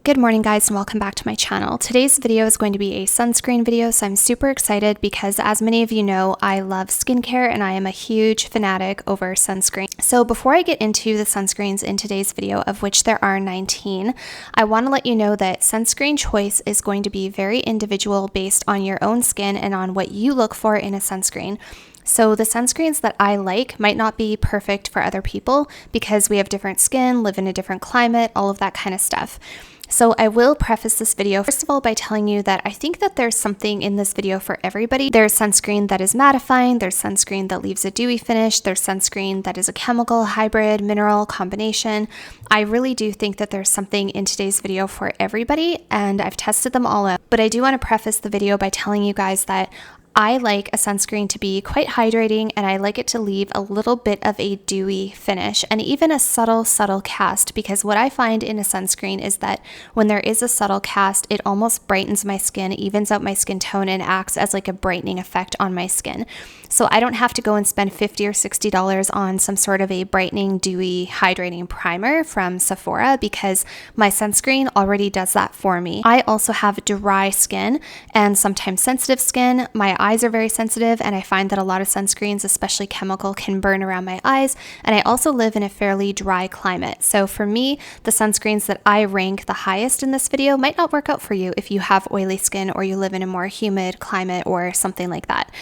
Good morning guys and welcome back to my channel. Today's video is going to be a sunscreen video, so I'm super excited because as many of you know, I love skincare and I am a huge fanatic over sunscreen. So before I get into the sunscreens in today's video, of which there are 19, I want to let you know that sunscreen choice is going to be very individual based on your own skin and on what you look for in a sunscreen. So the sunscreens that I like might not be perfect for other people because we have different skin, live in a different climate, all of that kind of stuff. So I will preface this video first of all by telling you that I think that there's something in this video for everybody. There's sunscreen that is mattifying, there's sunscreen that leaves a dewy finish, there's sunscreen that is a chemical, hybrid, mineral combination. I really do think that there's something in today's video for everybody and I've tested them all out. But I do want to preface the video by telling you guys that I like a sunscreen to be quite hydrating and I like it to leave a little bit of a dewy finish and even a subtle cast, because what I find in a sunscreen is that when there is a subtle cast, it almost brightens my skin, evens out my skin tone and acts as like a brightening effect on my skin. So I don't have to go and spend $50 or $60 on some sort of a brightening, dewy, hydrating primer from Sephora because my sunscreen already does that for me. I also have dry skin and sometimes sensitive skin. My eyes are very sensitive and I find that a lot of sunscreens, especially chemical, can burn around my eyes, and I also live in a fairly dry climate. So for me, the sunscreens that I rank the highest in this video might not work out for you if you have oily skin or you live in a more humid climate or something like that.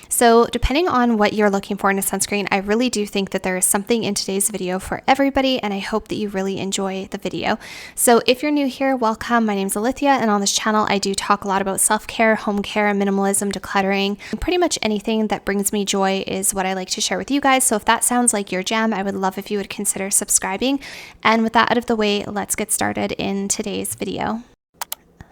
So depending on what you're looking for in a sunscreen, I really do think that there is something in today's video for everybody, and I hope that you really enjoy the video. So if you're new here, welcome. My name's Alithia, and on this channel, I do talk a lot about self-care, home care, minimalism, decluttering, and pretty much anything that brings me joy is what I like to share with you guys. So if that sounds like your jam, I would love if you would consider subscribing. And with that out of the way, let's get started in today's video.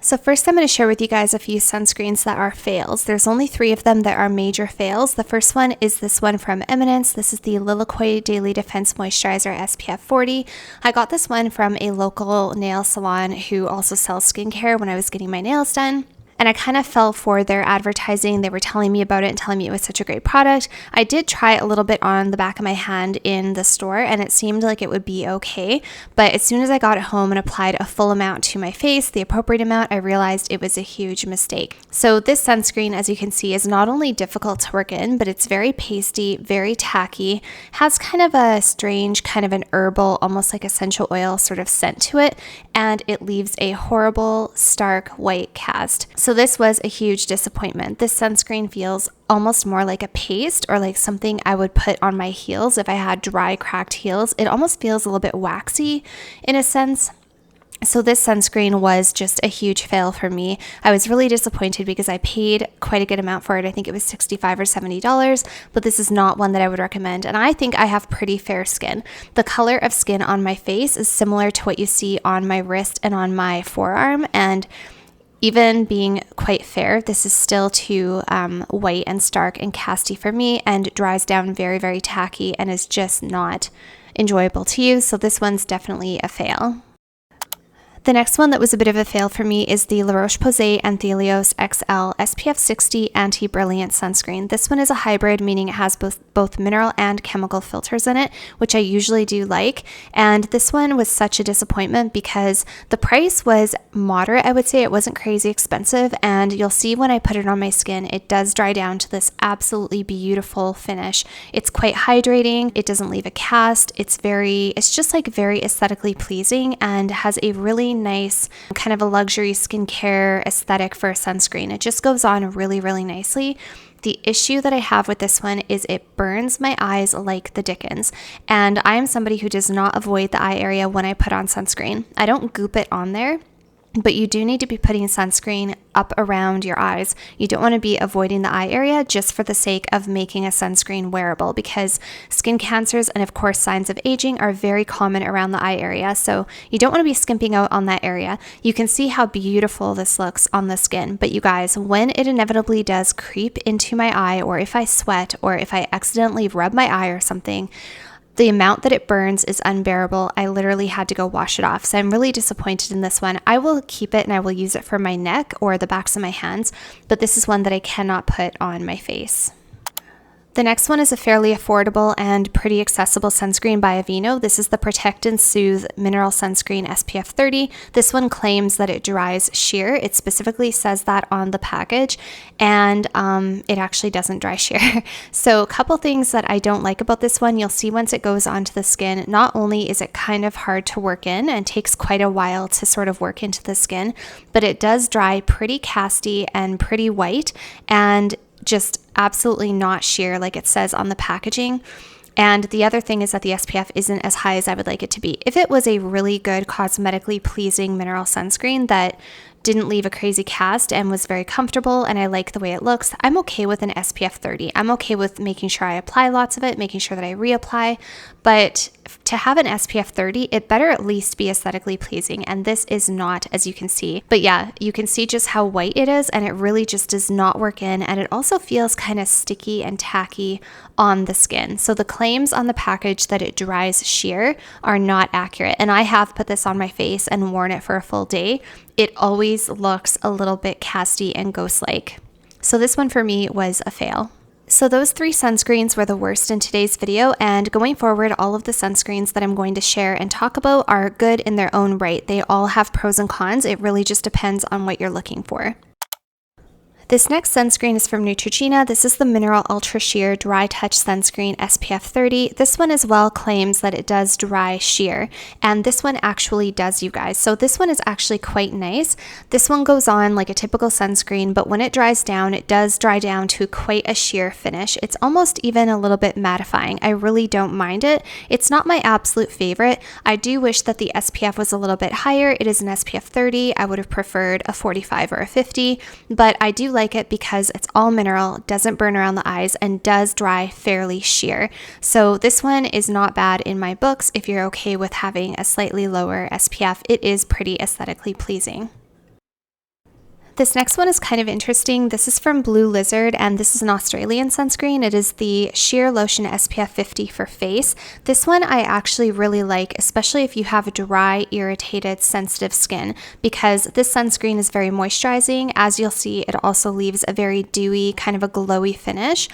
So first I'm going to share with you guys a few sunscreens that are fails. There's only 3 of them that are major fails. The first one is this one from Eminence. This is the Lilaquid Daily Defense Moisturizer SPF 40. I got this one from a local nail salon who also sells skincare when I was getting my nails done. And I kind of fell for their advertising. They were telling me about it and telling me it was such a great product. I did try it a little bit on the back of my hand in the store and it seemed like it would be okay. But as soon as I got it home and applied a full amount to my face, the appropriate amount, I realized it was a huge mistake. So this sunscreen, as you can see, is not only difficult to work in, but it's very pasty, very tacky, has kind of a strange, kind of an herbal, almost like essential oil sort of scent to it. And it leaves a horrible, stark white cast. So this was a huge disappointment. This sunscreen feels almost more like a paste or like something I would put on my heels if I had dry, cracked heels. It almost feels a little bit waxy in a sense. So this sunscreen was just a huge fail for me. I was really disappointed because I paid quite a good amount for it. I think it was $65 or $70, but this is not one that I would recommend. And I think I have pretty fair skin. The color of skin on my face is similar to what you see on my wrist and on my forearm. And even being quite fair, this is still too white and stark and casty for me and dries down very, very tacky and is just not enjoyable to use. So this one's definitely a fail. The next one that was a bit of a fail for me is the Roche Posay Anthelios XL SPF 60 Anti-Brilliant Sunscreen. This one is a hybrid, meaning it has both mineral and chemical filters in it, which I usually do like. And this one was such a disappointment because the price was moderate. I would say it wasn't crazy expensive. And you'll see when I put it on my skin, it does dry down to this absolutely beautiful finish. It's quite hydrating. It doesn't leave a cast. It's just like very aesthetically pleasing and has a really nice kind of a luxury skincare aesthetic for a sunscreen. It just goes on really, really nicely. The issue that I have with this one is it burns my eyes like the dickens. And I am somebody who does not avoid the eye area when I put on sunscreen. I don't goop it on there. But you do need to be putting sunscreen up around your eyes. You don't want to be avoiding the eye area just for the sake of making a sunscreen wearable, because skin cancers and of course signs of aging are very common around the eye area. So you don't want to be skimping out on that area. You can see how beautiful this looks on the skin. But you guys, when it inevitably does creep into my eye, or if I sweat, or if I accidentally rub my eye or something, the amount that it burns is unbearable. I literally had to go wash it off. So I'm really disappointed in this one. I will keep it and I will use it for my neck or the backs of my hands, but this is one that I cannot put on my face. The next one is a fairly affordable and pretty accessible sunscreen by Aveeno. This is the Protect and Soothe Mineral Sunscreen SPF 30. This one claims that it dries sheer. It specifically says that on the package, and it actually doesn't dry sheer. So a couple things that I don't like about this one. You'll see once it goes onto the skin, not only is it kind of hard to work in and takes quite a while to sort of work into the skin, but it does dry pretty casty and pretty white, and just absolutely not sheer like it says on the packaging. And the other thing is that the SPF isn't as high as I would like it to be. If it was a really good cosmetically pleasing mineral sunscreen that didn't leave a crazy cast and was very comfortable and I like the way it looks, I'm okay with an SPF 30. I'm okay with making sure I apply lots of it, making sure that I reapply, but to have an SPF 30, it better at least be aesthetically pleasing, and this is not, as you can see. But yeah, you can see just how white it is, and it really just does not work in, and it also feels kind of sticky and tacky on the skin. So the claims on the package that it dries sheer are not accurate, and I have put this on my face and worn it for a full day. It always looks a little bit casty and ghost-like. So this one for me was a fail. So those 3 sunscreens were the worst in today's video, and going forward, all of the sunscreens that I'm going to share and talk about are good in their own right. They all have pros and cons. It really just depends on what you're looking for. This next sunscreen is from Neutrogena. This is the Mineral Ultra Sheer Dry Touch Sunscreen SPF 30. This one as well claims that it does dry sheer, and this one actually does, you guys. So this one is actually quite nice. This one goes on like a typical sunscreen, but when it dries down, it does dry down to quite a sheer finish. It's almost even a little bit mattifying. I really don't mind it. It's not my absolute favorite. I do wish that the SPF was a little bit higher. It is an SPF 30. I would have preferred a 45 or a 50, but I do like it because it's all mineral, doesn't burn around the eyes, and does dry fairly sheer. So this one is not bad in my books if you're okay with having a slightly lower SPF. It is pretty aesthetically pleasing. This next one is kind of interesting. This is from Blue Lizard, and this is an Australian sunscreen. It is the Sheer Lotion SPF 50 for face. This one I actually really like, especially if you have dry, irritated, sensitive skin, because this sunscreen is very moisturizing. As you'll see, it also leaves a very dewy, kind of a glowy finish,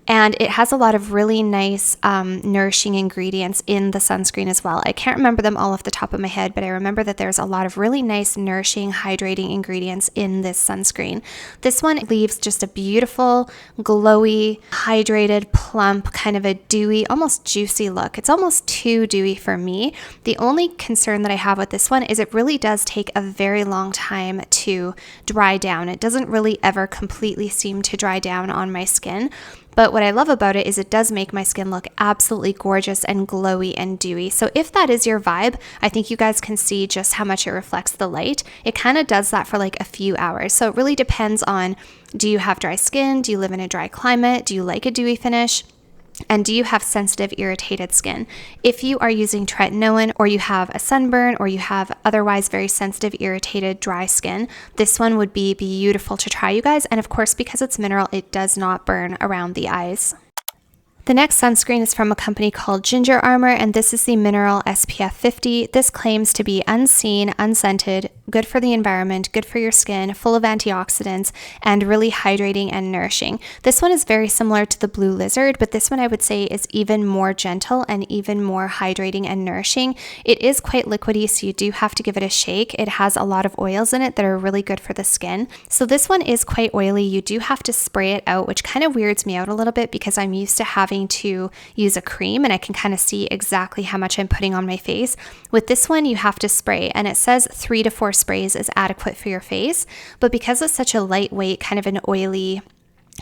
and it has a lot of really nice, nourishing ingredients in the sunscreen as well. I can't remember them all off the top of my head, but I remember that there's a lot of really nice, nourishing, hydrating ingredients in this sunscreen. This one leaves just a beautiful, glowy, hydrated, plump, kind of a dewy, almost juicy look. It's almost too dewy for me. The only concern that I have with this one is it really does take a very long time to dry down. It doesn't really ever completely seem to dry down on my skin. But what I love about it is it does make my skin look absolutely gorgeous and glowy and dewy. So if that is your vibe, I think you guys can see just how much it reflects the light. It kind of does that for like a few hours. So it really depends on, do you have dry skin? Do you live in a dry climate? Do you like a dewy finish? And do you have sensitive, irritated skin? If you are using tretinoin, or you have a sunburn, or you have otherwise very sensitive, irritated, dry skin, this one would be beautiful to try, you guys. And of course, because it's mineral, it does not burn around the eyes. The next sunscreen is from a company called Ginger Armor, and this is the Mineral SPF 50. This claims to be unseen, unscented, good for the environment, good for your skin, full of antioxidants, and really hydrating and nourishing. This one is very similar to the Blue Lizard, but this one I would say is even more gentle and even more hydrating and nourishing. It is quite liquidy, so you do have to give it a shake. It has a lot of oils in it that are really good for the skin. So this one is quite oily. You do have to spray it out, which kind of weirds me out a little bit because I'm used to having to use a cream and I can kind of see exactly how much I'm putting on my face. With this one, you have to spray, and it says 3 to 4 sprays is adequate for your face, but because it's such a lightweight, kind of an oily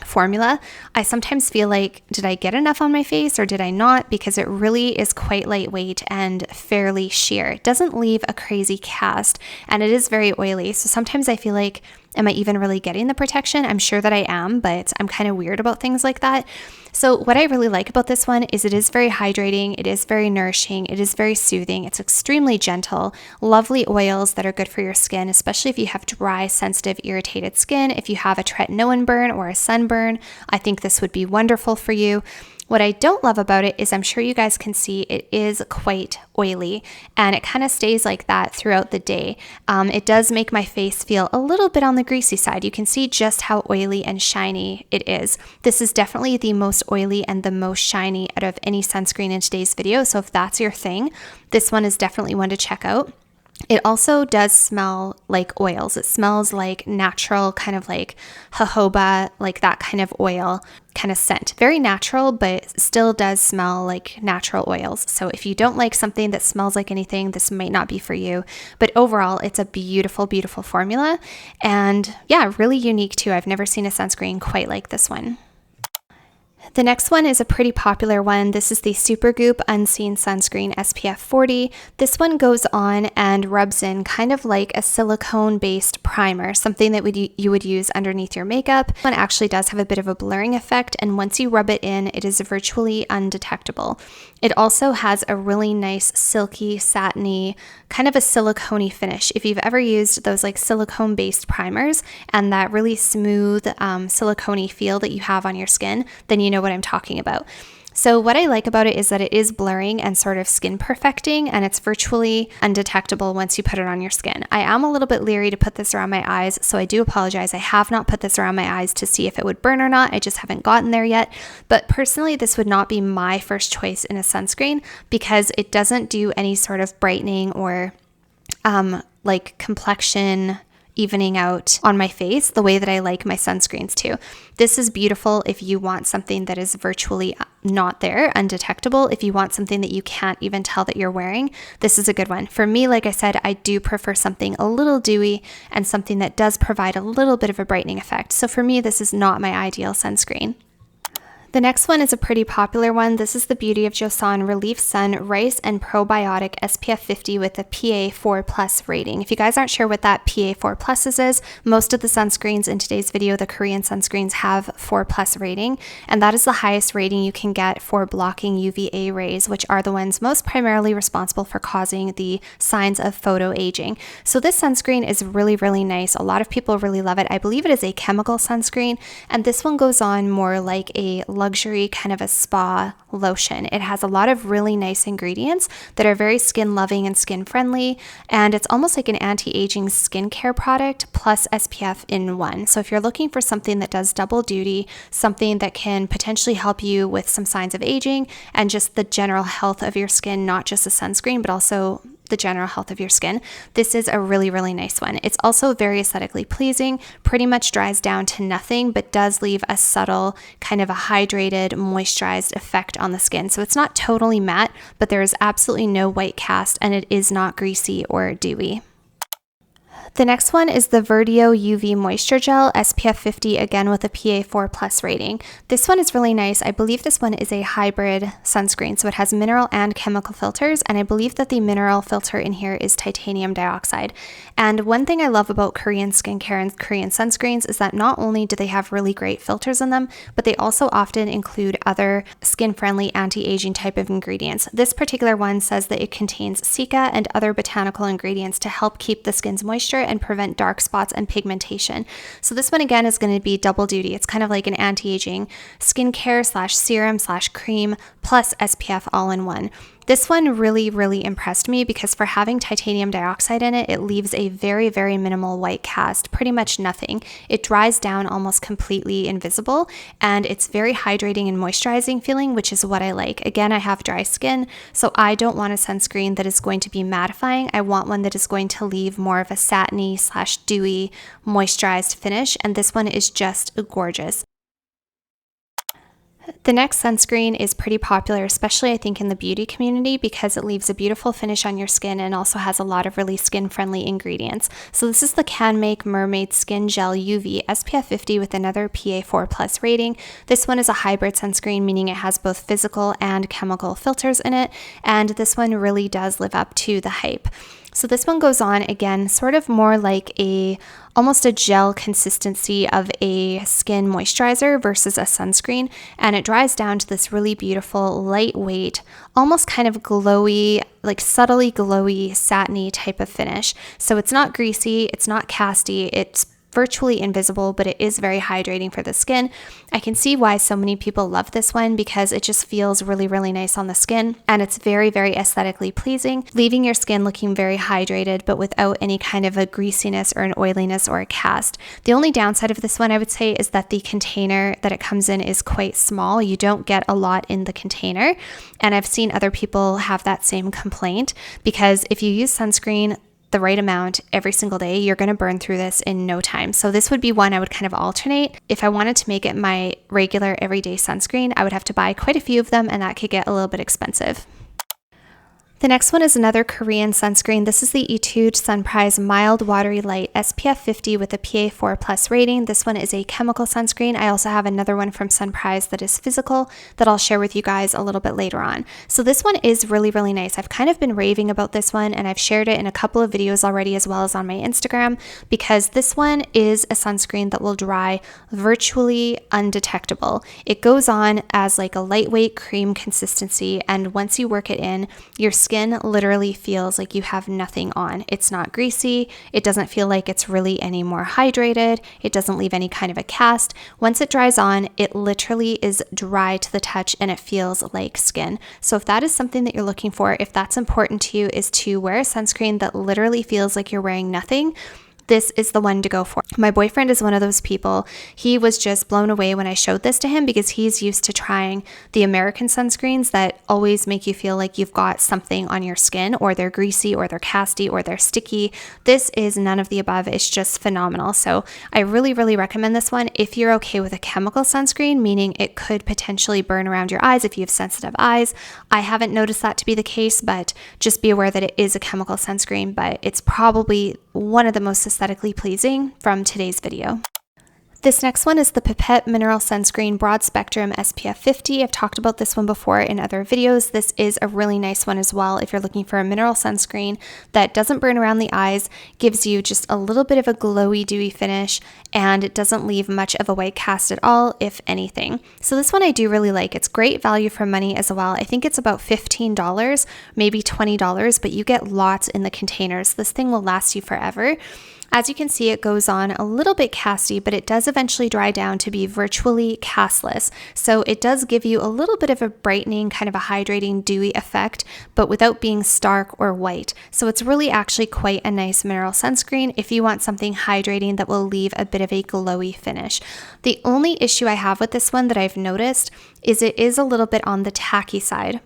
formula, I sometimes feel like, did I get enough on my face or did I not? Because it really is quite lightweight and fairly sheer. It doesn't leave a crazy cast, and it is very oily. So sometimes I feel like, am I even really getting the protection? I'm sure that I am, but I'm kind of weird about things like that. So what I really like about this one is it is very hydrating, it is very nourishing, it is very soothing, it's extremely gentle, lovely oils that are good for your skin, especially if you have dry, sensitive, irritated skin. If you have a tretinoin burn or a sunburn, I think this would be wonderful for you. What I don't love about it is I'm sure you guys can see it is quite oily, and it kind of stays like that throughout the day. It does make my face feel a little bit on the greasy side. You can see just how oily and shiny it is. This is definitely the most oily and the most shiny out of any sunscreen in today's video, so if that's your thing, this one is definitely one to check out. It also does smell like oils. It smells like natural, kind of like jojoba, like that kind of oil kind of scent. Very natural, but still does smell like natural oils. So if you don't like something that smells like anything, this might not be for you. But overall, it's a beautiful, beautiful formula. And yeah, really unique too. I've never seen a sunscreen quite like this one. The next one is a pretty popular one. This is the Supergoop Unseen Sunscreen SPF 40. This one goes on and rubs in kind of like a silicone-based primer, something that you would use underneath your makeup. This one actually does have a bit of a blurring effect, and once you rub it in, it is virtually undetectable. It also has a really nice silky, satiny, kind of a silicone-y finish. If you've ever used those like silicone-based primers and that really smooth silicone-y feel that you have on your skin, then you know what I'm talking about. So what I like about it is that it is blurring and sort of skin perfecting, and it's virtually undetectable once you put it on your skin. I am a little bit leery to put this around my eyes, so I do apologize. I have not put this around my eyes to see if it would burn or not. I just haven't gotten there yet. But personally, this would not be my first choice in a sunscreen because it doesn't do any sort of brightening or like complexion evening out on my face the way that I like my sunscreens to. This is beautiful if you want something that is virtually not there, undetectable. If you want something that you can't even tell that you're wearing, this is a good one. For me, like I said, I do prefer something a little dewy and something that does provide a little bit of a brightening effect. So for me, this is not my ideal sunscreen. The next one is a pretty popular one. This is the Beauty of Joseon Relief Sun Rice and Probiotic SPF 50 with a PA4+ rating. If you guys aren't sure what that PA4+ is, most of the sunscreens in today's video, the Korean sunscreens, have 4+ rating, and that is the highest rating you can get for blocking UVA rays, which are the ones most primarily responsible for causing the signs of photoaging. So this sunscreen is really, really nice. A lot of people really love it. I believe it is a chemical sunscreen, and this one goes on more like a luxury kind of a spa lotion. It has a lot of really nice ingredients that are very skin loving and skin friendly, and it's almost like an anti-aging skincare product plus SPF in one. So if you're looking for something that does double duty, something that can potentially help you with some signs of aging and just the general health of your skin, not just a sunscreen, but also the general health of your skin, this is a really, really nice one. It's also very aesthetically pleasing, pretty much dries down to nothing, but does leave a subtle kind of a hydrated, moisturized effect on the skin. So it's not totally matte, but there is absolutely no white cast, and it is not greasy or dewy. The next one is the Verdio UV Moisture Gel SPF 50, again with a PA4+ rating. This one is really nice. I believe this one is a hybrid sunscreen, so it has mineral and chemical filters, and I believe that the mineral filter in here is titanium dioxide. And one thing I love about Korean skincare and Korean sunscreens is that not only do they have really great filters in them, but they also often include other skin-friendly anti-aging type of ingredients. This particular one says that it contains cica and other botanical ingredients to help keep the skin's moisture and prevent dark spots and pigmentation. So this one again is going to be double duty. It's kind of like an anti-aging skincare / serum / cream plus SPF all in one. This one really, really impressed me because for having titanium dioxide in it, it leaves a very, very minimal white cast, pretty much nothing. It dries down almost completely invisible, and it's very hydrating and moisturizing feeling, which is what I like. Again, I have dry skin, so I don't want a sunscreen that is going to be mattifying. I want one that is going to leave more of a satiny / dewy moisturized finish, and this one is just gorgeous. The next sunscreen is pretty popular, especially I think in the beauty community, because it leaves a beautiful finish on your skin and also has a lot of really skin-friendly ingredients. So this is the Canmake Mermaid Skin Gel UV SPF 50 with another PA4+ rating. This one is a hybrid sunscreen, meaning it has both physical and chemical filters in it, and this one really does live up to the hype. So this one goes on, again, sort of more like almost a gel consistency of a skin moisturizer versus a sunscreen, and it dries down to this really beautiful, lightweight, almost kind of glowy, like subtly glowy, satiny type of finish. So it's not greasy, it's not casty, it's virtually invisible, but it is very hydrating for the skin. I can see why so many people love this one because it just feels really, really nice on the skin, and it's very, very aesthetically pleasing, leaving your skin looking very hydrated, but without any kind of a greasiness or an oiliness or a cast. The only downside of this one, I would say, is that the container that it comes in is quite small. You don't get a lot in the container, and I've seen other people have that same complaint because if you use sunscreen the right amount every single day, you're going to burn through this in no time. So this would be one I would kind of alternate. If I wanted to make it my regular everyday sunscreen, I would have to buy quite a few of them, and that could get a little bit expensive. The next one is another Korean sunscreen. This is the Etude Sunprise Mild Watery Light SPF 50 with a PA4+ rating. This one is a chemical sunscreen. I also have another one from Sunprise that is physical that I'll share with you guys a little bit later on. So this one is really, really nice. I've kind of been raving about this one, and I've shared it in a couple of videos already as well as on my Instagram, because this one is a sunscreen that will dry virtually undetectable. It goes on as like a lightweight cream consistency, and once you work it in, your skin literally feels like you have nothing on. It's not greasy. It doesn't feel like it's really any more hydrated. It doesn't leave any kind of a cast. Once it dries on, it literally is dry to the touch and it feels like skin. So if that is something that you're looking for, if that's important to you, is to wear a sunscreen that literally feels like you're wearing nothing, this is the one to go for. My boyfriend is one of those people. He was just blown away when I showed this to him because he's used to trying the American sunscreens that always make you feel like you've got something on your skin, or they're greasy, or they're casty, or they're sticky. This is none of the above. It's just phenomenal. So I really, really recommend this one if you're okay with a chemical sunscreen, meaning it could potentially burn around your eyes if you have sensitive eyes. I haven't noticed that to be the case, but just be aware that it is a chemical sunscreen, but it's probably one of the most aesthetically pleasing from today's video. This next one is the Pipette Mineral Sunscreen Broad Spectrum SPF 50. I've talked about this one before in other videos. This is a really nice one as well if you're looking for a mineral sunscreen that doesn't burn around the eyes, gives you just a little bit of a glowy, dewy finish, and it doesn't leave much of a white cast at all, if anything. So this one I do really like. It's great value for money as well. I think it's about $15, maybe $20, but you get lots in the containers. This thing will last you forever. As you can see, it goes on a little bit casty, but it does eventually dry down to be virtually castless. So it does give you a little bit of a brightening, kind of a hydrating, dewy effect, but without being stark or white. So it's really actually quite a nice mineral sunscreen if you want something hydrating that will leave a bit of a glowy finish. The only issue I have with this one that I've noticed is it is a little bit on the tacky side.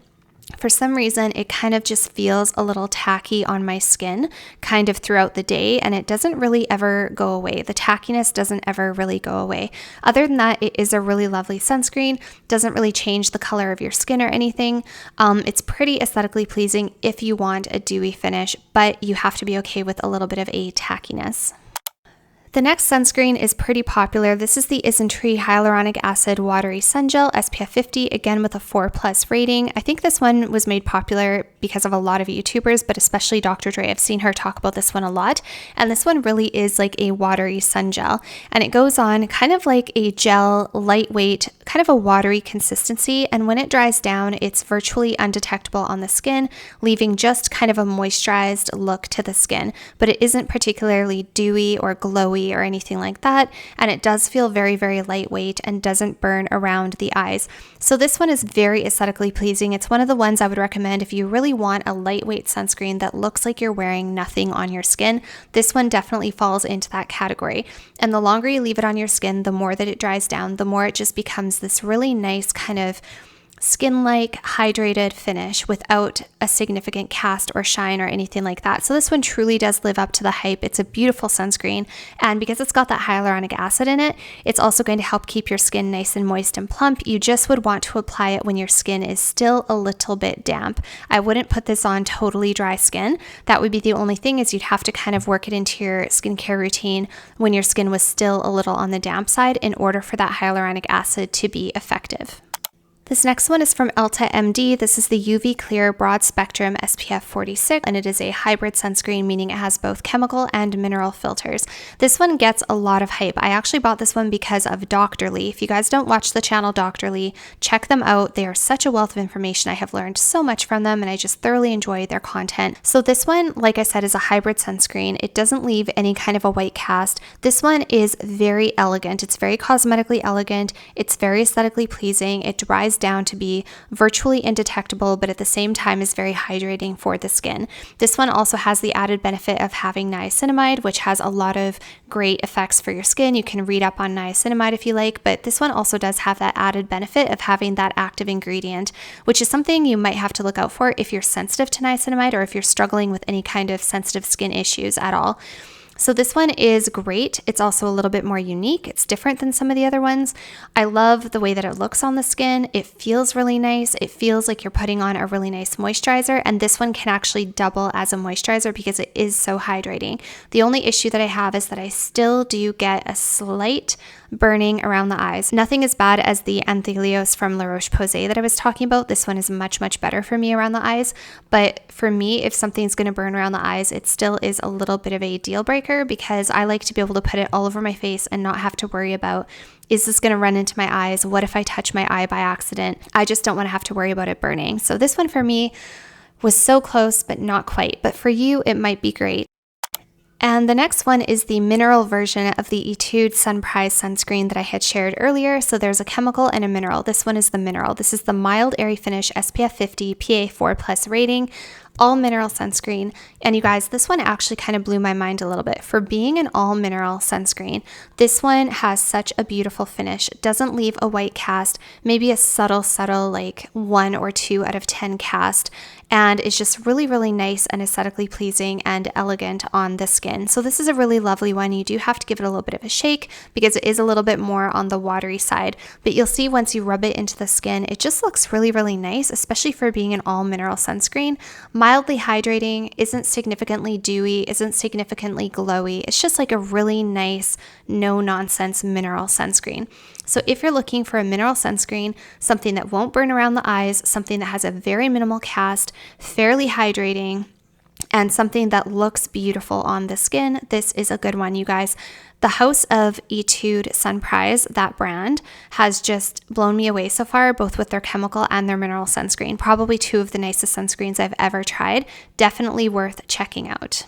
For some reason, it kind of just feels a little tacky on my skin kind of throughout the day, and it doesn't really ever go away. The tackiness doesn't ever really go away. Other than that, it is a really lovely sunscreen. Doesn't really change the color of your skin or anything. It's pretty aesthetically pleasing if you want a dewy finish, but you have to be okay with a little bit of a tackiness. The next sunscreen is pretty popular. This is the Isntree Hyaluronic Acid Watery Sungel SPF 50, again with a 4+ rating. I think this one was made popular because of a lot of YouTubers, but especially Dr. Dre. I've seen her talk about this one a lot, and this one really is like a watery sun gel, and it goes on kind of like a gel, lightweight, kind of a watery consistency, and when it dries down, it's virtually undetectable on the skin, leaving just kind of a moisturized look to the skin, but it isn't particularly dewy or glowy or anything like that, and it does feel very, very lightweight and doesn't burn around the eyes. So this one is very aesthetically pleasing. It's one of the ones I would recommend if you really want a lightweight sunscreen that looks like you're wearing nothing on your skin. This one definitely falls into that category. And the longer you leave it on your skin, the more that it dries down, the more it just becomes this really nice kind of skin-like hydrated finish without a significant cast or shine or anything like that. So this one truly does live up to the hype. It's a beautiful sunscreen, and because it's got that hyaluronic acid in it, it's also going to help keep your skin nice and moist and plump. You just would want to apply it when your skin is still a little bit damp. I wouldn't put this on totally dry skin. That would be the only thing, is you'd have to kind of work it into your skincare routine when your skin was still a little on the damp side in order for that hyaluronic acid to be effective. This next one is from Elta MD. This is the UV Clear Broad Spectrum SPF 46, and it is a hybrid sunscreen, meaning it has both chemical and mineral filters. This one gets a lot of hype. I actually bought this one because of Doctorly. If you guys don't watch the channel Doctorly, check them out. They are such a wealth of information. I have learned so much from them, and I just thoroughly enjoy their content. So this one, like I said, is a hybrid sunscreen. It doesn't leave any kind of a white cast. This one is very elegant. It's very cosmetically elegant. It's very aesthetically pleasing. It dries down to be virtually indetectable, but at the same time is very hydrating for the skin. This one also has the added benefit of having niacinamide, which has a lot of great effects for your skin. You can read up on niacinamide if you like, but this one also does have that added benefit of having that active ingredient, which is something you might have to look out for if you're sensitive to niacinamide or if you're struggling with any kind of sensitive skin issues at all. So this one is great. It's also a little bit more unique. It's different than some of the other ones. I love the way that it looks on the skin. It feels really nice. It feels like you're putting on a really nice moisturizer, and this one can actually double as a moisturizer because it is so hydrating. The only issue that I have is that I still do get a slight burning around the eyes. Nothing as bad as the Anthelios from Roche Posay that I was talking about. This one is much, much better for me around the eyes. But for me, if something's going to burn around the eyes, it still is a little bit of a deal breaker because I like to be able to put it all over my face and not have to worry about, is this going to run into my eyes? What if I touch my eye by accident? I just don't want to have to worry about it burning. So this one for me was so close, but not quite. But for you, it might be great. And the next one is the mineral version of the Etude Sunprise sunscreen that I had shared earlier. So there's a chemical and a mineral. This one is the mineral. This is the Mild Airy Finish SPF 50 PA4+ rating, all mineral sunscreen. And you guys, this one actually kind of blew my mind a little bit. For being an all mineral sunscreen, this one has such a beautiful finish. It doesn't leave a white cast, maybe a subtle like 1 or 2 out of 10 cast. And it's just really, really nice and aesthetically pleasing and elegant on the skin. So this is a really lovely one. You do have to give it a little bit of a shake because it is a little bit more on the watery side. But you'll see once you rub it into the skin, it just looks really, really nice, especially for being an all mineral sunscreen. Mildly hydrating, isn't significantly dewy, isn't significantly glowy. It's just like a really nice, no nonsense mineral sunscreen. So if you're looking for a mineral sunscreen, something that won't burn around the eyes, something that has a very minimal cast, fairly hydrating, and something that looks beautiful on the skin, this is a good one, you guys. The house of Etude Sunprise, that brand, has just blown me away so far, both with their chemical and their mineral sunscreen. Probably 2 of the nicest sunscreens I've ever tried. Definitely worth checking out.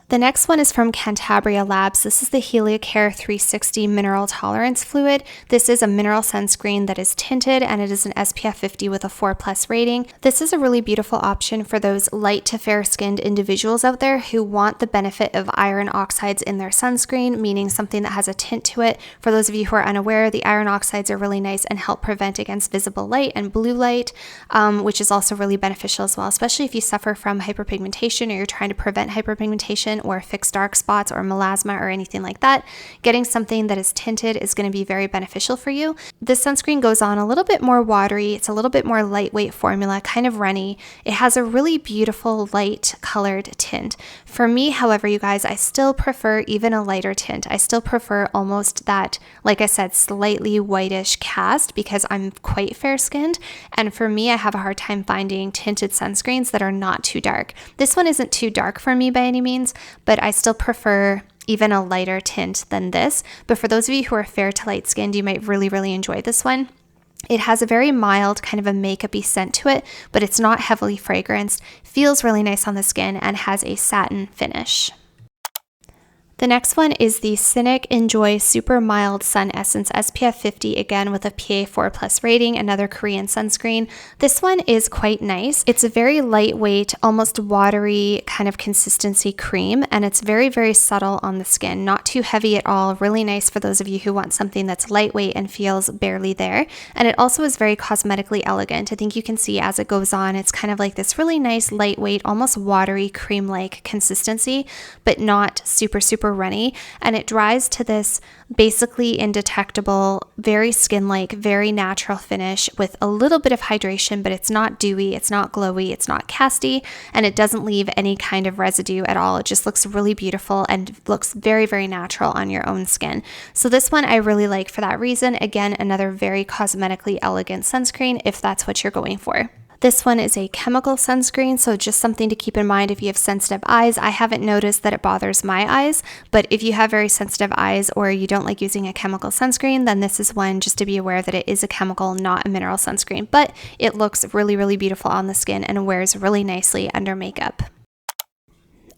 The next one is from Cantabria Labs. This is the Heliocare 360 Mineral Tolerance Fluid. This is a mineral sunscreen that is tinted, and it is an SPF 50 with a 4+ rating. This is a really beautiful option for those light to fair-skinned individuals out there who want the benefit of iron oxides in their sunscreen, meaning something that has a tint to it. For those of you who are unaware, the iron oxides are really nice and help prevent against visible light and blue light, which is also really beneficial as well, especially if you suffer from hyperpigmentation or you're trying to prevent hyperpigmentation or fix dark spots or melasma or anything like that. Getting something that is tinted is going to be very beneficial for you. This sunscreen goes on a little bit more watery. It's a little bit more lightweight formula, kind of runny. It has a really beautiful light colored tint. For me, however, you guys, I still prefer even a lighter tint. I still prefer almost that, like I said, slightly whitish cast because I'm quite fair skinned. And for me, I have a hard time finding tinted sunscreens that are not too dark. This one isn't too dark for me by any means, but I still prefer even a lighter tint than this. But for those of you who are fair to light skinned, you might really, really enjoy this one. It has a very mild kind of a makeup-y scent to it, but it's not heavily fragranced, feels really nice on the skin, and has a satin finish. The next one is the Scinic Enjoy Super Mild Sun Essence SPF 50, again with a PA4+ rating, another Korean sunscreen. This one is quite nice. It's a very lightweight, almost watery kind of consistency cream, and it's very, very subtle on the skin. Not too heavy at all. Really nice for those of you who want something that's lightweight and feels barely there. And it also is very cosmetically elegant. I think you can see as it goes on, it's kind of like this really nice, lightweight, almost watery, cream-like consistency, but not super, super runny, and it dries to this basically indetectable, very skin-like, very natural finish with a little bit of hydration, but it's not dewy, it's not glowy, it's not casty, and it doesn't leave any kind of residue at all. It just looks really beautiful and looks very, very natural on your own skin. So this one I really like for that reason. Again, another very cosmetically elegant sunscreen if that's what you're going for. This one is a chemical sunscreen, so just something to keep in mind if you have sensitive eyes. I haven't noticed that it bothers my eyes, but if you have very sensitive eyes or you don't like using a chemical sunscreen, then this is one just to be aware that it is a chemical, not a mineral sunscreen, but it looks really, really beautiful on the skin and wears really nicely under makeup.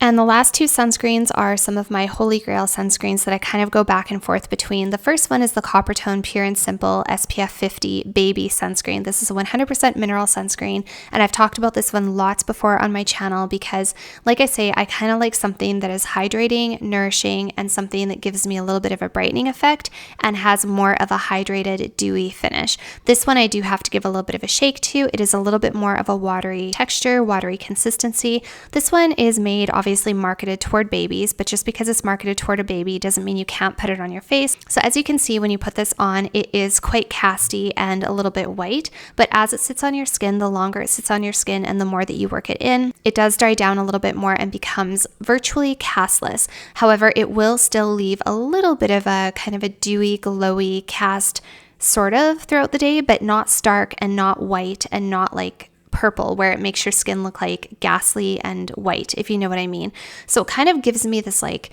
And the last two sunscreens are some of my holy grail sunscreens that I kind of go back and forth between. The first one is the Coppertone Pure and Simple SPF 50 Baby Sunscreen. This is a 100% mineral sunscreen, and I've talked about this one lots before on my channel because, like I say, I kind of like something that is hydrating, nourishing, and something that gives me a little bit of a brightening effect and has more of a hydrated, dewy finish. This one I do have to give a little bit of a shake to. It is a little bit more of a watery texture, watery consistency. This one is made obviously marketed toward babies, but just because it's marketed toward a baby doesn't mean you can't put it on your face. So as you can see, when you put this on, it is quite casty and a little bit white, but as it sits on your skin, the longer it sits on your skin and the more that you work it in, it does dry down a little bit more and becomes virtually castless. However, it will still leave a little bit of a kind of a dewy, glowy cast sort of throughout the day, but not stark and not white and not like purple where it makes your skin look like ghastly and white, if you know what I mean. So it kind of gives me this like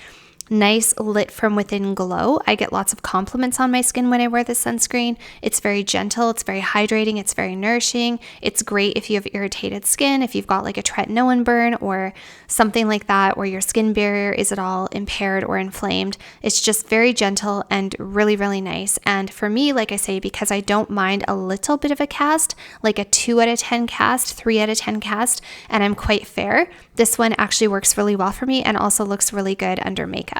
nice lit from within glow. I get lots of compliments on my skin when I wear this sunscreen. It's very gentle, it's very hydrating, it's very nourishing. It's great if you have irritated skin, if you've got like a tretinoin burn or something like that where your skin barrier is at all impaired or inflamed. It's just very gentle and really, really nice. And for me, like I say, because I don't mind a little bit of a cast, like a 2 out of 10 cast, 3 out of 10 cast, and I'm quite fair, this one actually works really well for me and also looks really good under makeup.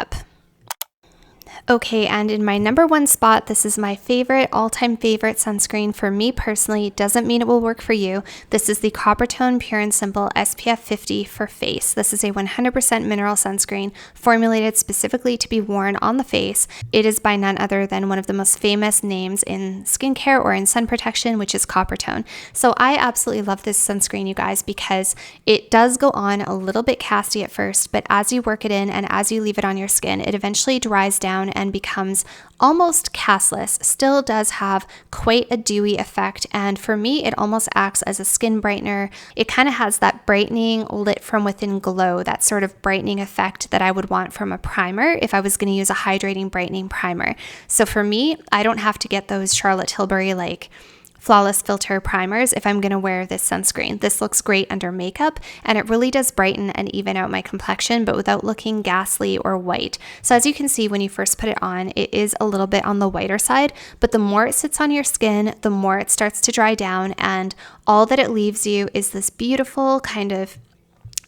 Okay, and in my number one spot, this is my favorite, all-time favorite sunscreen for me personally. Doesn't mean it will work for you. This is the Coppertone Pure and Simple SPF 50 for face. This is a 100% mineral sunscreen formulated specifically to be worn on the face. It is by none other than one of the most famous names in skincare or in sun protection, which is Coppertone. So I absolutely love this sunscreen, you guys, because it does go on a little bit casty at first, but as you work it in and as you leave it on your skin, it eventually dries down and becomes almost castless. Still does have quite a dewy effect, and for me it almost acts as a skin brightener. It kind of has that brightening, lit from within glow, that sort of brightening effect that I would want from a primer if I was going to use a hydrating brightening primer. So for me, I don't have to get those Charlotte Tilbury like flawless filter primers if I'm going to wear this sunscreen. This looks great under makeup, and it really does brighten and even out my complexion, but without looking ghastly or white. So as you can see, when you first put it on, it is a little bit on the whiter side, but the more it sits on your skin, the more it starts to dry down, and all that it leaves you is this beautiful kind of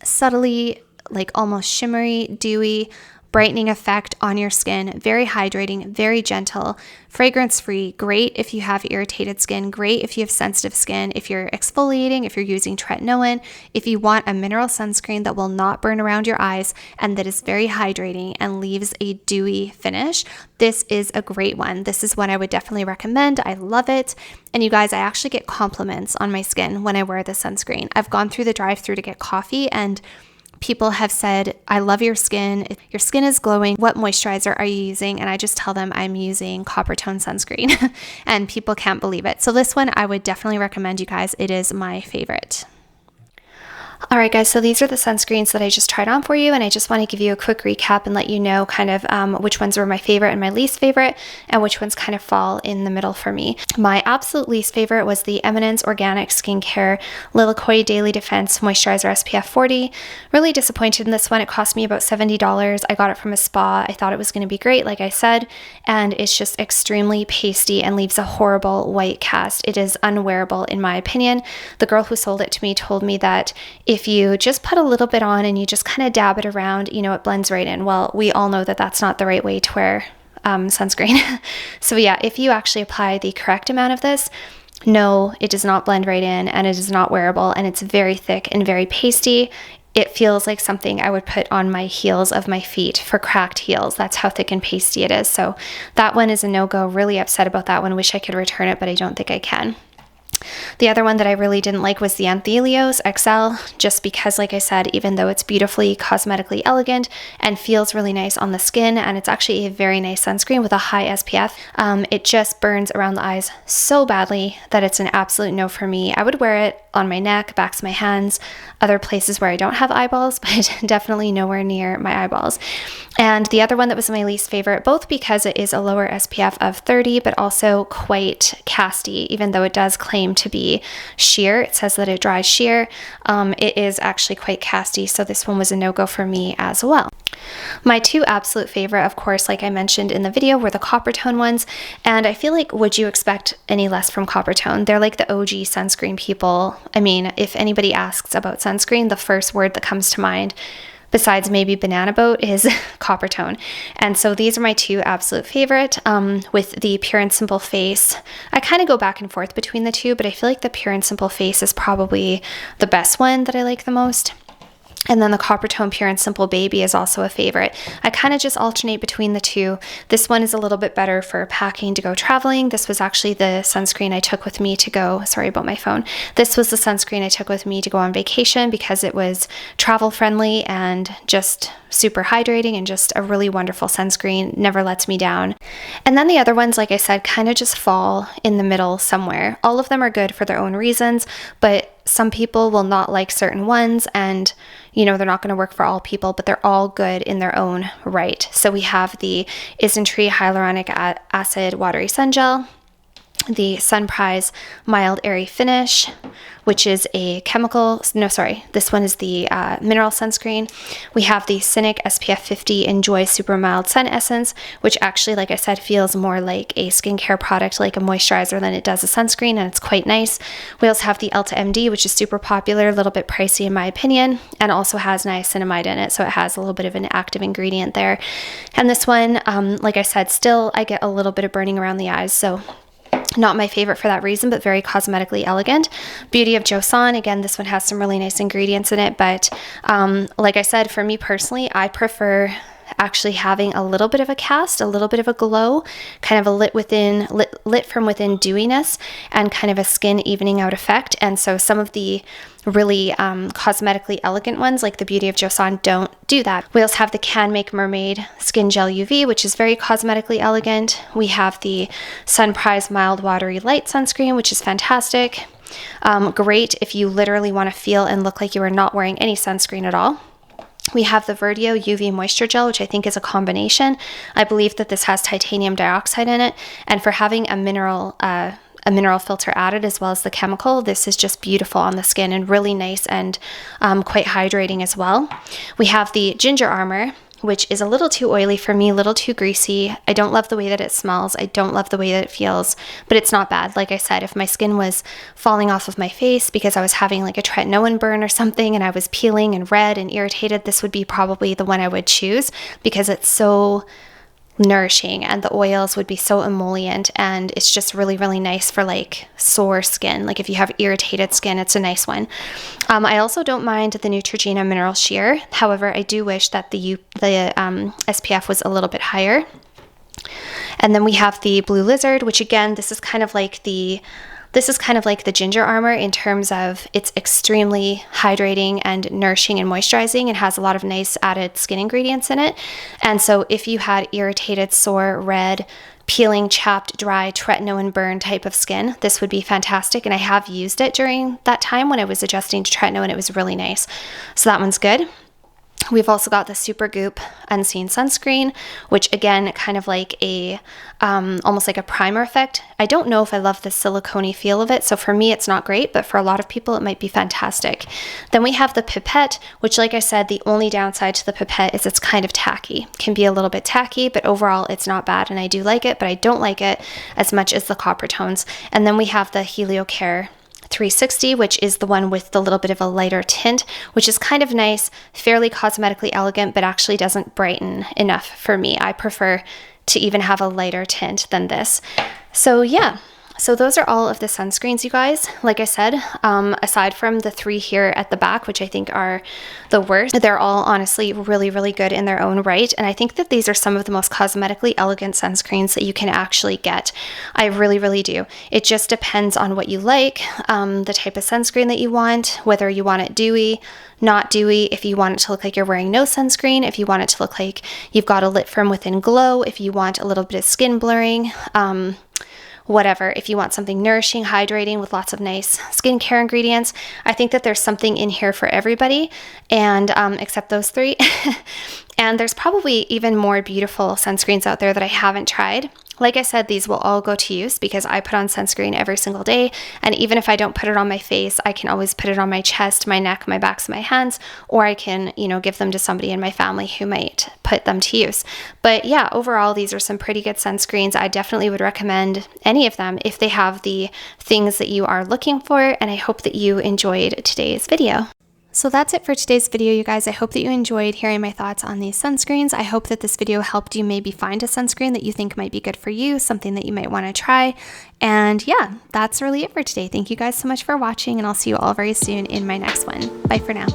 subtly, like almost shimmery, dewy, brightening effect on your skin. Very hydrating, very gentle, fragrance-free, great if you have irritated skin, great if you have sensitive skin, if you're exfoliating, if you're using tretinoin, if you want a mineral sunscreen that will not burn around your eyes and that is very hydrating and leaves a dewy finish. This is a great one. This is one I would definitely recommend. I love it. And you guys, I actually get compliments on my skin when I wear this sunscreen. I've gone through the drive-thru to get coffee, and people have said, I love your skin. Your skin is glowing. What moisturizer are you using? And I just tell them I'm using Coppertone sunscreen and people can't believe it. So this one I would definitely recommend, you guys. It is my favorite. All right, guys, so these are the sunscreens that I just tried on for you, and I just want to give you a quick recap and let you know kind of which ones were my favorite and my least favorite, and which ones kind of fall in the middle for me. My absolute least favorite was the Eminence Organic Skincare Lilikoi Daily Defense Moisturizer SPF 40. Really disappointed in this one. It cost me about $70. I got it from a spa. I thought it was going to be great, like I said, and it's just extremely pasty and leaves a horrible white cast. It is unwearable in my opinion. The girl who sold it to me told me that if you just put a little bit on and you just kind of dab it around, you know, it blends right in. Well, we all know that that's not the right way to wear sunscreen. So yeah, if you actually apply the correct amount of this, no, it does not blend right in, and it is not wearable, and it's very thick and very pasty. it feels like something I would put on my heels of my feet for cracked heels. That's how thick and pasty it is. So that one is a no-go. Really upset about that one. Wish I could return it, but I don't think I can. The other one that I really didn't like was the Anthelios XL, just because, like I said, even though it's beautifully cosmetically elegant and feels really nice on the skin, and it's actually a very nice sunscreen with a high SPF, it just burns around the eyes so badly that it's an absolute no for me. I would wear it on my neck, backs of my hands, other places where I don't have eyeballs, but definitely nowhere near my eyeballs. And the other one that was my least favorite, both because it is a lower SPF of 30, but also quite casty, even though it does claim to be sheer. It says that it dries sheer. It is actually quite casty, so this one was a no-go for me as well. My two absolute favorite, of course, like I mentioned in the video, were the Coppertone ones, and I feel like, would you expect any less from Coppertone? They're like the OG sunscreen people. I mean, if anybody asks about sunscreen, the first word that comes to mind, besides maybe banana boat, is Coppertone. And so these are my two absolute favorite. With the Pure and Simple Face, I kind of go back and forth between the two, but I feel like the Pure and Simple Face is probably the best one that I like the most. And then the Coppertone Pure and Simple Baby is also a favorite. I kind of just alternate between the two. This one is a little bit better for packing to go traveling. This was actually the sunscreen I took with me to go, sorry about my phone. This was the sunscreen I took with me to go on vacation because it was travel friendly and just super hydrating and just a really wonderful sunscreen, never lets me down. And then the other ones, like I said, kind of just fall in the middle somewhere. All of them are good for their own reasons, but some people will not like certain ones, and you know, they're not going to work for all people, but they're all good in their own right. So we have the Isntree Hyaluronic Acid Watery Sun Gel, the Sunprize Mild Airy Finish, which is a chemical, no, sorry, this one is the mineral sunscreen. We have the Scinic SPF 50 Enjoy Super Mild Sun Essence, which actually, like I said, feels more like a skincare product, like a moisturizer, than it does a sunscreen, and it's quite nice. We also have the Elta MD, which is super popular, a little bit pricey in my opinion, and also has niacinamide in it, so it has a little bit of an active ingredient there. And this one, like I said, still I get a little bit of burning around the eyes, so not my favorite for that reason, but very cosmetically elegant. Beauty of Joseon, again, this one has some really nice ingredients in it, but like I said, for me personally, I prefer actually having a little bit of a cast, a little bit of a glow, kind of a lit from within dewiness, and kind of a skin evening out effect. And so some of the really cosmetically elegant ones, like the Beauty of Joseon, don't do that. We also have the Canmake Mermaid Skin Gel UV, which is very cosmetically elegant. We have the Sunprize Mild Watery Light Sunscreen, which is fantastic. Great if you literally want to feel and look like you are not wearing any sunscreen at all. We have the Verdio UV Moisture Gel, which I think is a combination. I believe that this has titanium dioxide in it, and for having a mineral filter added as well as the chemical, this is just beautiful on the skin and really nice and quite hydrating as well. We have the Ginger Armor, which is a little too oily for me, a little too greasy. I don't love the way that it smells. I don't love the way that it feels, but it's not bad. Like I said, if my skin was falling off of my face because I was having like a tretinoin burn or something and I was peeling and red and irritated, this would be probably the one I would choose because it's so nourishing and the oils would be so emollient, and it's just really, really nice for like sore skin. Like if you have irritated skin, it's a nice one. I also don't mind the Neutrogena Mineral Sheer. However, I do wish that the SPF was a little bit higher. And then we have the Blue Lizard, which again, this is kind of like the Ginger Armor in terms of it's extremely hydrating and nourishing and moisturizing. It has a lot of nice added skin ingredients in it. And so if you had irritated, sore, red, peeling, chapped, dry, tretinoin burn type of skin, this would be fantastic. And I have used it during that time when I was adjusting to tretinoin. It was really nice. So that one's good. We've also got the Supergoop Unseen Sunscreen, which again, kind of like a, almost like a primer effect. I don't know if I love the silicone-y feel of it, so for me it's not great, but for a lot of people it might be fantastic. Then we have the Pipette, which like I said, the only downside to the Pipette is it's kind of tacky. It can be a little bit tacky, but overall it's not bad, and I do like it, but I don't like it as much as the Coppertones. And then we have the HelioCare 360, which is the one with the little bit of a lighter tint, which is kind of nice, fairly cosmetically elegant, but actually doesn't brighten enough for me. I prefer to even have a lighter tint than this. So yeah, So those are all of the sunscreens, you guys. Like I said, aside from the 3 here at the back, which I think are the worst, they're all honestly really, really good in their own right. And I think that these are some of the most cosmetically elegant sunscreens that you can actually get. I really, really do. It just depends on what you like, the type of sunscreen that you want, whether you want it dewy, not dewy, if you want it to look like you're wearing no sunscreen, if you want it to look like you've got a lit from within glow, if you want a little bit of skin blurring, whatever. If you want something nourishing, hydrating with lots of nice skincare ingredients, I think that there's something in here for everybody, and except those 3. And there's probably even more beautiful sunscreens out there that I haven't tried. Like I said, these will all go to use because I put on sunscreen every single day. And even if I don't put it on my face, I can always put it on my chest, my neck, my backs, my hands, or I can, you know, give them to somebody in my family who might put them to use. But yeah, overall, these are some pretty good sunscreens. I definitely would recommend any of them if they have the things that you are looking for. And I hope that you enjoyed today's video. So that's it for today's video, you guys. I hope that you enjoyed hearing my thoughts on these sunscreens. I hope that this video helped you maybe find a sunscreen that you think might be good for you, something that you might want to try. And yeah, that's really it for today. Thank you guys so much for watching, and I'll see you all very soon in my next one. Bye for now.